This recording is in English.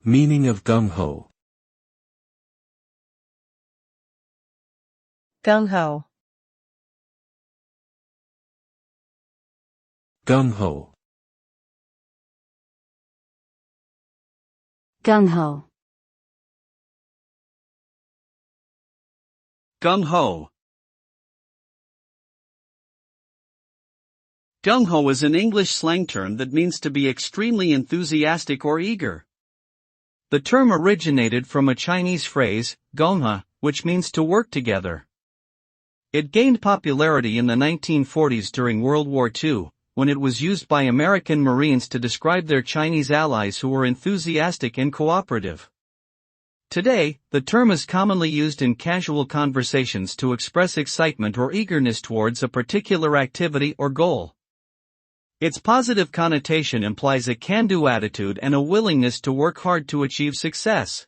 Meaning of gung-ho. Gung-ho. Gung-ho. Gung-ho. Gung-ho. Gung-ho is an English slang term that means to be extremely enthusiastic or eager. The term originated from a Chinese phrase, gung-ho, which means to work together. It gained popularity in the 1940s during World War II, when it was used by American Marines to describe their Chinese allies who were enthusiastic and cooperative. Today, the term is commonly used in casual conversations to express excitement or eagerness towards a particular activity or goal. Its positive connotation implies a can-do attitude and a willingness to work hard to achieve success.